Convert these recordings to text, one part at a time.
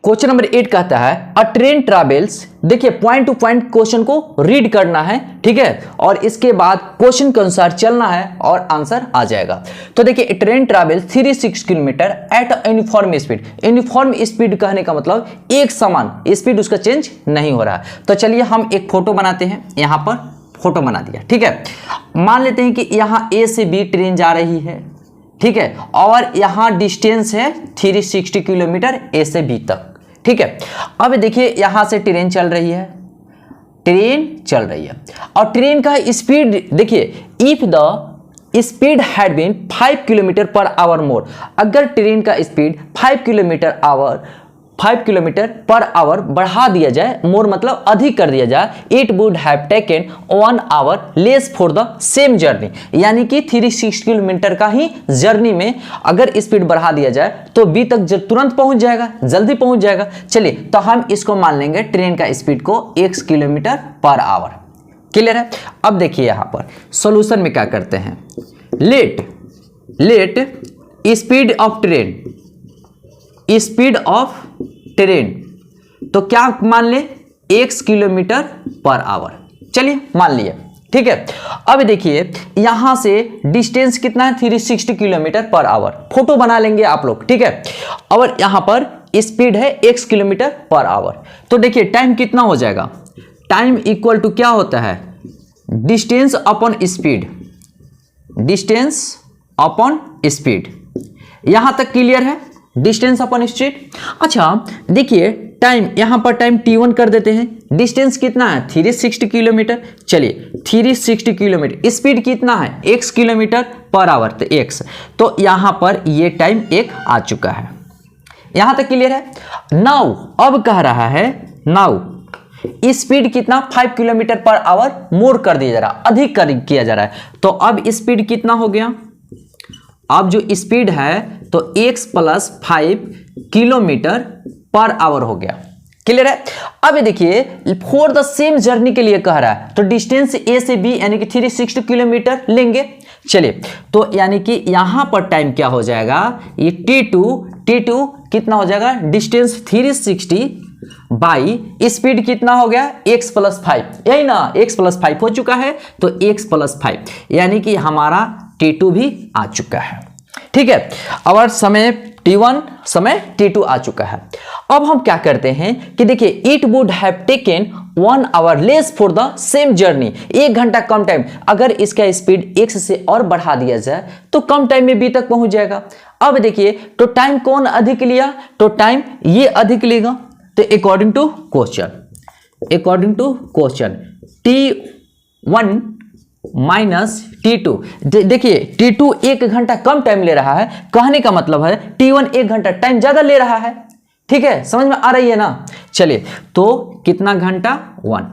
Question number 8 कहता है अ train travels, देखिए पॉइंट टू पॉइंट क्वेश्चन को रीड करना है, ठीक है, और इसके बाद क्वेश्चन के अनुसार चलना है और आंसर आ जाएगा। तो देखिए train travels 36 kilometre eight uniform speed. Uniform speed कहने का मतलब एक समान स्पीड, उसका चेंज नहीं हो रहा है। तो चलिए हम एक फोटो बनाते हैं, यहां पर फोटो बना दिया, ठीक है। मान लेते हैं कि यहां ए से बी ट्रेन जा रही है, ठीक है, और यहां डिस्टेंस है 360 किलोमीटर ए से बी तक, ठीक है। अब देखिए यहां से ट्रेन चल रही है, और ट्रेन का स्पीड देखिए, if the speed had been 5 kilometre per hour more, अगर ट्रेन का स्पीड 5 किलोमीटर पर आवर बढ़ा दिया जाए, मोर मतलब अधिक कर दिया जाए, it would have taken 1 our less for the same journey, यानी कि 360 किलोमीटर का ही जर्नी में अगर स्पीड बढ़ा दिया जाए तो बी तक तुरंत पहुंच जाएगा, जल्दी पहुंच जाएगा। चलिए तो हम इसको मान लेंगे ट्रेन का स्पीड को x kilometre per our. Clear है। अब देखिए यहां पर सॉल्यूशन में क्या करते हैं, लेट स्पीड ऑफ ट्रेन, तो क्या मान ले, x किलोमीटर पर आवर। चलिए मान लिए, ठीक है। अब देखिए यहां से डिस्टेंस कितना है, 360 किलोमीटर पर आवर। फोटो बना लेंगे आप लोग, ठीक है। और यहां पर स्पीड है x किलोमीटर पर आवर। तो देखिए टाइम कितना हो जाएगा, टाइम इक्वल टू क्या होता है, डिस्टेंस अपॉन स्पीड। यहां तक क्लियर है, डिस्टेंस अपॉन स्पीड। अच्छा देखिए टाइम, यहां पर टाइम t1 कर देते हैं, डिस्टेंस कितना है 360 किलोमीटर। चलिए 360 किलोमीटर, स्पीड कितना है x किलोमीटर पर आवर, तो x, तो यहां पर ये टाइम 1 आ चुका है। यहां तक क्लियर है। नाउ अब कह रहा है, नाउ स्पीड कितना 5 किलोमीटर पर आवर मोर कर दिया जा रहा है, अधिक किया जा रहा है। तो अब स्पीड कितना हो गया, अब जो स्पीड है तो x + 5 किलोमीटर पर आवर हो गया। क्लियर है। अब देखिए फॉर द सेम जर्नी के लिए कह रहा है, तो डिस्टेंस a से b यानी कि 360 किलोमीटर लेंगे। चलिए तो यानी कि यहां पर टाइम क्या हो जाएगा, ये t2 कितना हो जाएगा, डिस्टेंस 360 बाई स्पीड कितना हो गया x + 5, यही ना, x + 5 हो चुका है, तो x + 5 यानी कि हमारा t2 भी आ चुका है, ठीक है। और समय t1, समय t2 आ चुका है। अब हम क्या करते हैं कि देखिए it would have taken 1 our less for the same journey, 1 घंटा कम टाइम, अगर इसका स्पीड x से और बढ़ा दिया जाए तो कम टाइम में b तक पहुंच जाएगा। अब देखिए तो टाइम कौन अधिक लिया, तो टाइम ये अधिक लेगा। तो according to question t1 minus t2, देखिए t2 1 घंटा कम टाइम ले रहा है, कहने का मतलब है t1 1 घंटा टाइम ज्यादा ले रहा है, ठीक है, समझ में आ रही है ना। चलिए तो कितना घंटा 1।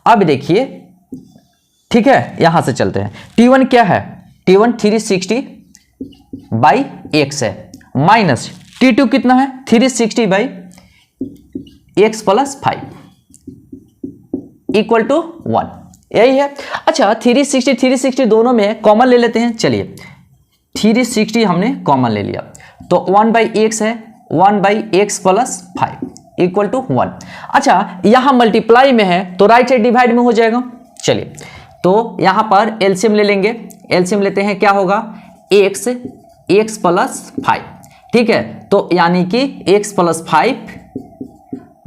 अब देखिए, ठीक है, यहां से चलते हैं, t1 क्या है, t1 360 बाई x है, माइनस t2 कितना है 360 बाई x + 5 इक्वल टू 1, यही है। अच्छा 360 दोनों में कॉमन ले लेते हैं। चलिए 360 हमने कॉमन ले लिया, तो 1/x है, 1/x + 5 इक्वल टू 1। अच्छा यहां मल्टीप्लाई में है तो राइट साइड डिवाइड में हो जाएगा। चलिए तो यहां पर एलसीएम ले लेंगे, एलसीएम लेते हैं, क्या होगा x + 5, ठीक है, तो यानी कि x + 5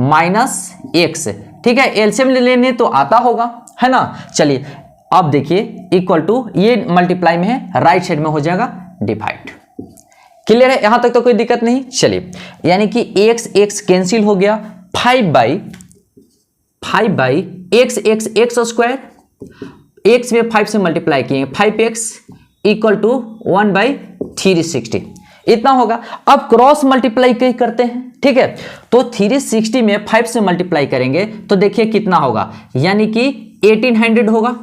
माइनस x, ठीक है, एलसीएम ले लेने तो आता होगा, है ना। चलिए अब देखिए इक्वल टू, ये मल्टीप्लाई में है, राइट साइड में हो जाएगा डिवाइड। क्लियर है, यहां तक तो कोई दिक्कत नहीं। चलिए यानी कि x कैंसिल हो गया, 5/x स्क्वायर, x में 5 से मल्टीप्लाई किए 5x इक्वल टू 1/360, इतना होगा। अब क्रॉस मल्टीप्लाई करते हैं, ठीक है, तो 360 में 5 से मल्टीप्लाई करेंगे तो देखिए कितना होगा, यानी कि 1800 होगा,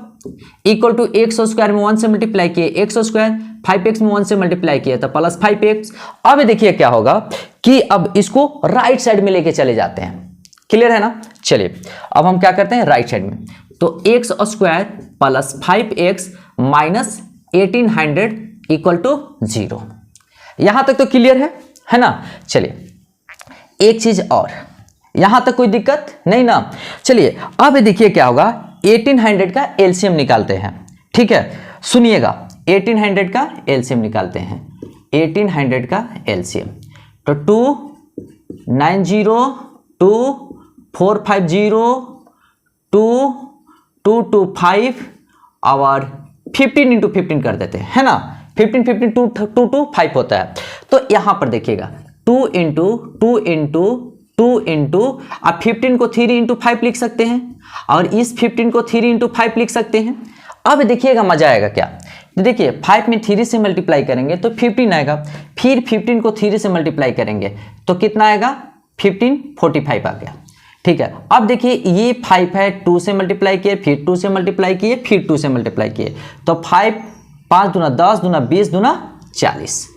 इक्वल टू x स्क्वायर में 1 से मल्टीप्लाई किए x स्क्वायर, 5x में 1 से मल्टीप्लाई किया तो प्लस 5x। अब देखिए क्या होगा कि अब इसको राइट साइड में लेके चले जाते हैं। क्लियर है ना। चलिए अब हम क्या करते हैं, राइट साइड में, तो x square plus 5x minus 1800 equal to 0। यहां तक तो क्लियर है ना। चलिए एक चीज और, यहां तक कोई दिक्कत नहीं ना। चलिए अब देखिए क्या होगा, 1800 का एलसीएम निकालते हैं। ठीक है, सुनिएगा, 1800 का एलसीएम निकालते हैं। 1800 का एलसीएम तो 290 2450 2225 और 15 इंटू 15 कर देते हैं, है ना। 15 15 225 होता है। तो यहां पर देखिएगा 2 इंटू आप 15 को 3 इंटू 5 लिख सकते हैं और इस 15 को 3 इंटू 5 लिख सकते हैं। अब देखिएगा मजा आएगा क्या। देखिए 5 में 3 से मल्टीप्लाई करेंगे तो 15 आएगा, फिर 15 को 3 से मल्टीप्लाई करेंगे तो कितना आएगा, 15 45 आ गया। ठीक है, अब देखिए ये 5 है, 2 से मल्टीप्लाई किए, फिर 2 से मल्टीप्लाई किए, फिर 2 से मल्टीप्लाई किए तो 5 5 दूना 10 दूना 20 दूना 40।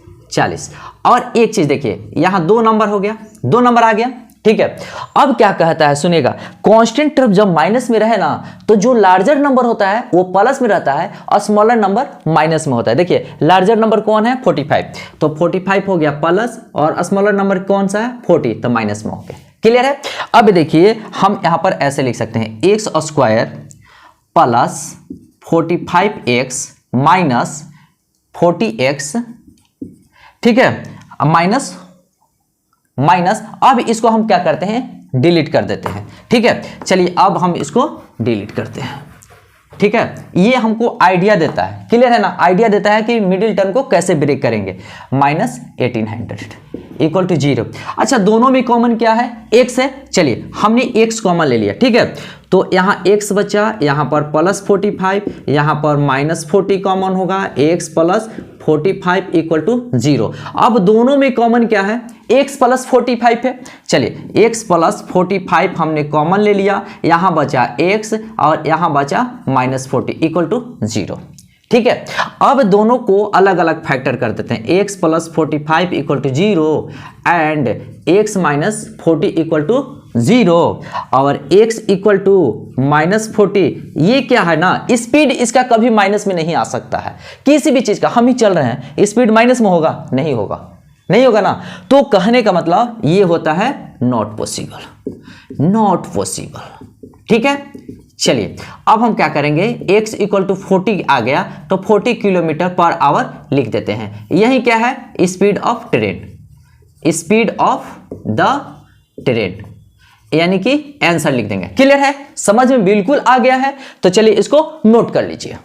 और एक चीज देखिए, यहां 2 नंबर हो गया, 2 नंबर आ गया। ठीक है, अब क्या कहता है सुनिएगा, कांस्टेंट टर्म जब माइनस में रहे ना तो जो लार्जर नंबर होता है वो प्लस में रहता है और स्मॉलर नंबर माइनस में होता है। देखिए लार्जर नंबर कौन है, 45, तो 45 हो गया प्लस और स्मॉलर नंबर कौन सा है, 40, तो माइनस में हो गया। क्लियर है। अब देखिए हम यहां पर ऐसे लिख सकते हैं, x square plus 45x minus 40x। ठीक है, माइनस अब इसको हम क्या करते हैं, डिलीट कर देते हैं। ठीक है, चलिए अब हम इसको डिलीट करते हैं। ठीक है, ये हमको आइडिया देता है, क्लियर है ना, आइडिया देता है कि मिडिल टर्म को कैसे ब्रेक करेंगे। Minus 1800 equal to 0। अच्छा दोनों में कॉमन क्या है, x है। चलिए हमने x कॉमन ले लिया। ठीक है, तो यहाँ x बचा, यहाँ पर प्लस 45, यहाँ पर माइनस 40 कॉमन होगा, x प्लस 45 इक्वल टू 0। अब दोनों में कॉमन क्या है, x प्लस 45 है। चलिए x प्लस 45 हमने कॉमन ले लिया, यहाँ बचा x और यहाँ बचा माइनस 40 इक्वल टू 0। ठीक है, अब दोनों को अलग अलग फैक्टर कर देते हैं, x plus 45 equal to 0 and x minus 40 equal to 0 और x इक्वल टू माइनस 40। ये क्या है ना, स्पीड इसका कभी माइनस में नहीं आ सकता है, किसी भी चीज का। हम ही चल रहे हैं, स्पीड माइनस में होगा, नहीं होगा ना। तो कहने का मतलब ये होता है नॉट पॉसिबल। ठीक है, चलिए अब हम क्या करेंगे, x इक्वल टू 40 आ गया तो 40 किलोमीटर पर आवर लिख देते हैं। यही क्या है, स्पीड ऑफ द ट्रेन, यानी कि आंसर लिख देंगे। क्लियर है, समझ में बिल्कुल आ गया है। तो चलिए इसको नोट कर लीजिए।